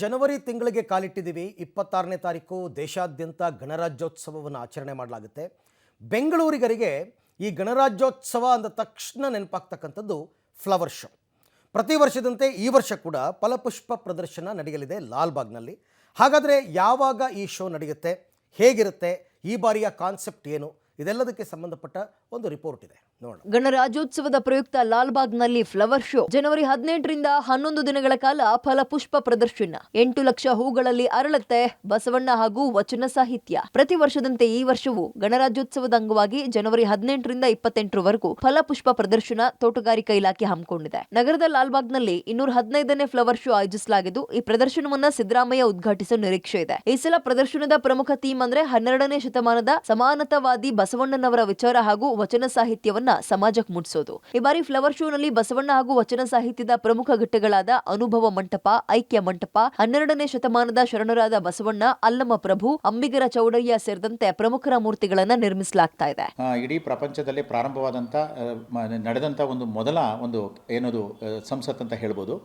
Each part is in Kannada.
ಜನವರಿ ತಿಂಗಳಿಗೆ ಕಾಲಿಟ್ಟಿದ್ದೀವಿ. 26ನೇ ತಾರೀಕು ದೇಶಾದ್ಯಂತ ಗಣರಾಜ್ಯೋತ್ಸವವನ್ನು ಆಚರಣೆ ಮಾಡಲಾಗುತ್ತೆ. ಬೆಂಗಳೂರಿಗರಿಗೆ ಈ ಗಣರಾಜ್ಯೋತ್ಸವ ಅಂದ ತಕ್ಷಣ ನೆನಪಾಗ್ತಕ್ಕಂಥದ್ದು ಫ್ಲವರ್ ಶೋ. ಪ್ರತಿ ವರ್ಷದಂತೆ ಈ ವರ್ಷ ಕೂಡ ಫಲಪುಷ್ಪ ಪ್ರದರ್ಶನ ನಡೆಯಲಿದೆ ಲಾಲ್ಬಾಗ್ನಲ್ಲಿ. ಹಾಗಾದರೆ ಯಾವಾಗ ಈ ಶೋ ನಡೆಯುತ್ತೆ, ಹೇಗಿರುತ್ತೆ, ಈ ಬಾರಿಯ ಕಾನ್ಸೆಪ್ಟ್ ಏನು, ಇದೆಲ್ಲದಕ್ಕೆ ಸಂಬಂಧಪಟ್ಟ ಒಂದು ರಿಪೋರ್ಟ್ ಇದೆ, ನೋಡೋಣ. ಗಣರಾಜ್ಯೋತ್ಸವದ ಪ್ರಯುಕ್ತ ಲಾಲ್ಬಾಗ್ನಲ್ಲಿ ಫ್ಲವರ್ ಶೋ. ಜನವರಿ 18ರಿಂದ 11 ದಿನಗಳ ಕಾಲ ಫಲಪುಷ್ಪ ಪ್ರದರ್ಶನ. 8 ಲಕ್ಷ ಹೂಗಳಲ್ಲಿ ಅರಳುತ್ತೆ ಬಸವಣ್ಣ ಹಾಗೂ ವಚನ ಸಾಹಿತ್ಯ. ಪ್ರತಿ ವರ್ಷದಂತೆ ಈ ವರ್ಷವೂ ಗಣರಾಜ್ಯೋತ್ಸವದ ಅಂಗವಾಗಿ ಜನವರಿ 18ರಿಂದ 28ರವರೆಗೂ ಫಲಪುಷ್ಪ ಪ್ರದರ್ಶನ ತೋಟಗಾರಿಕಾ ಇಲಾಖೆ ಹಮ್ಮಿಕೊಂಡಿದೆ. ನಗರದ ಲಾಲ್ಬಾಗ್ನಲ್ಲಿ 215ನೇ ಫ್ಲವರ್ ಶೋ ಆಯೋಜಿಸಲಾಗಿದ್ದು, ಈ ಪ್ರದರ್ಶನವನ್ನ ಸಿದ್ದರಾಮಯ್ಯ ಉದ್ಘಾಟಿಸುವ ನಿರೀಕ್ಷೆ ಇದೆ. ಈ ಸಲ ಪ್ರದರ್ಶನದ ಪ್ರಮುಖ ಥೀಮ್ ಅಂದ್ರೆ 12ನೇ ಶತಮಾನದ ಸಮಾನತಾವಾದಿ ಬಸವಣ್ಣನವರ ವಿಚಾರ ಹಾಗೂ ವಚನ ಸಾಹಿತ್ಯವನ್ನ ಸಮಾಜಕ್ಕೆ ಮುಟ್ಟಿಸೋದು. ಈ ಬಾರಿ ಫ್ಲವರ್ ಶೋನಲ್ಲಿ ಬಸವಣ್ಣ ಹಾಗೂ ವಚನ ಸಾಹಿತ್ಯದ ಪ್ರಮುಖ ಘಟ್ಟಗಳಾದ ಅನುಭವ ಮಂಟಪ, ಐಕ್ಯ ಮಂಟಪ, 12ನೇ ಶತಮಾನದ ಶರಣರಾದ ಬಸವಣ್ಣ, ಅಲ್ಲಮ ಪ್ರಭು, ಅಂಬಿಗರ ಚೌಡಯ್ಯ ಸೇರಿದಂತೆ ಪ್ರಮುಖರ ಮೂರ್ತಿಗಳನ್ನ ನಿರ್ಮಿಸಲಾಗ್ತಾ ಇದೆ. ಇಡೀ ಪ್ರಪಂಚದಲ್ಲಿ ಪ್ರಾರಂಭವಾದಂತ ನಡೆದಂತ ಒಂದು ಮೊದಲ ಒಂದು ಏನದು ಸಂಸತ್ ಅಂತ ಹೇಳ್ಬೋದು.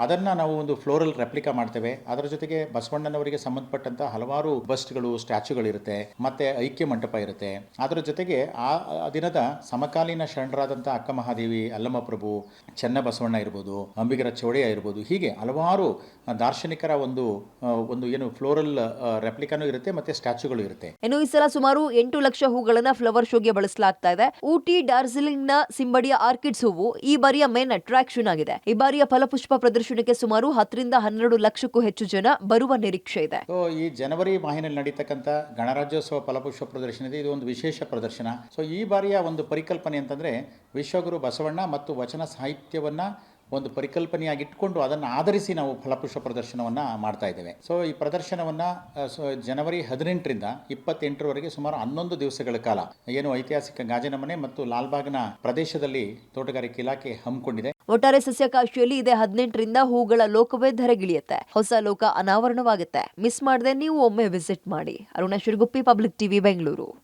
ಅದನ್ನ ನಾವು ಒಂದು ಫ್ಲೋರಲ್ ರೆಪ್ಲಿಕಾ ಮಾಡ್ತೇವೆ. ಅದರ ಜೊತೆಗೆ ಬಸವಣ್ಣನವರಿಗೆ ಸಂಬಂಧಪಟ್ಟಂತ ಹಲವಾರು ಬಸ್ಟ್ಗಳು, ಸ್ಟ್ಯಾಚ್ಯೂಗಳು ಇರುತ್ತೆ, ಮತ್ತೆ ಐಕ್ಯ ಮಂಟಪ ಇರುತ್ತೆ. ಅದರ ಜೊತೆಗೆ ಆ ದಿನದ ಸಮಕಾಲೀನ ಶರಣರಾದಂಥ ಅಕ್ಕ ಮಹಾದೇವಿ, ಅಲ್ಲಮ ಪ್ರಭು, ಚೆನ್ನ ಬಸವಣ್ಣ ಇರ್ಬೋದು, ಅಂಬಿಗರ ಚೌಡಯ್ಯ ಇರ್ಬೋದು, ಹೀಗೆ ಹಲವಾರು ದಾರ್ಶನಿಕರ ಒಂದು ಏನು ಫ್ಲೋರಲ್ ರೆಪ್ಲಿಕಾನು ಇರುತ್ತೆ, ಮತ್ತೆ ಸ್ಟ್ಯಾಚ್ಯೂಗಳು ಇರುತ್ತೆ. ಇನ್ನು ಈ ಸಲ ಸುಮಾರು 8 ಲಕ್ಷ ಹೂಗಳನ್ನ ಫ್ಲವರ್ ಶೋಗೆ ಬಳಸಲಾಗ್ತಾ ಇದೆ. ಊಟಿ, ಡಾರ್ಜಿಲಿಂಗ್ ನ ಸಿಂಬಡಿಯ ಆರ್ಕಿಡ್ಸ್ ಹೂವು ಈ ಬಾರಿಯ ಮೇನ್ ಅಟ್ರಾಕ್ಷನ್ ಆಗಿದೆ. ಈ ಬಾರಿಯ ಫಲಪುಷ್ಪ ಪ್ರದರ್ಶನಕ್ಕೆ ಸುಮಾರು 10ರಿಂದ 12 ಲಕ್ಷಕ್ಕೂ ಹೆಚ್ಚು ಜನ ಬರುವ ನಿರೀಕ್ಷೆ ಇದೆ. ಈ ಜನವರಿ ಮಾಹಿನಲ್ಲಿ ನಡೀತಕ್ಕಂಥ ಗಣರಾಜ್ಯೋತ್ಸವ ಫಲಪುಷ್ಪ ಪ್ರದರ್ಶನ ಇದೆ. ಇದು ಒಂದು ವಿಶೇಷ ಪ್ರದರ್ಶನ. ಸೊ ಈ ಬಾರಿಯ ಒಂದು ಪರಿಕಲ್ಪನೆ ಅಂತಂದ್ರೆ ವಿಶ್ವಗುರು ಬಸವಣ್ಣ ಮತ್ತು ವಚನ ಸಾಹಿತ್ಯವನ್ನ ಒಂದು ಪರಿಕಲ್ಪನೆಯಾಗಿ ಇಟ್ಕೊಂಡು ಅದನ್ನು ಆಧರಿಸಿ ನಾವು ಫಲಪುಷ್ಪ ಪ್ರದರ್ಶನವನ್ನು ಮಾಡ್ತಾ ಇದ್ದೇವೆ. ಸೊ ಈ ಪ್ರದರ್ಶನವನ್ನು ಜನವರಿ 18ರಿಂದ 28ರವರೆಗೆ ಸುಮಾರು 11 ದಿವಸಗಳ ಕಾಲ ಏನು ಐತಿಹಾಸಿಕ ಗಾಜಿನ ಮನೆ ಮತ್ತು ಲಾಲ್ಬಾಗ್ನ ಪ್ರದೇಶದಲ್ಲಿ ತೋಟಗಾರಿಕೆ ಇಲಾಖೆ ಹಮ್ಮಿಕೊಂಡಿದೆ. ಒಟ್ಟಾರೆ ಸಸ್ಯಕಾಶಿಯಲ್ಲಿ ಇದೇ 18ರಿಂದ ಹೂಗಳ ಲೋಕವೇ ಧರೆಗಿಳಿಯುತ್ತೆ. ಹೊಸ ಲೋಕ ಅನಾವರಣವಾಗುತ್ತೆ. ಮಿಸ್ ಮಾಡದೆ ನೀವು ಒಮ್ಮೆ ವಿಸಿಟ್ ಮಾಡಿ. Aruna Shiraguppi, public TV, Bengaluru.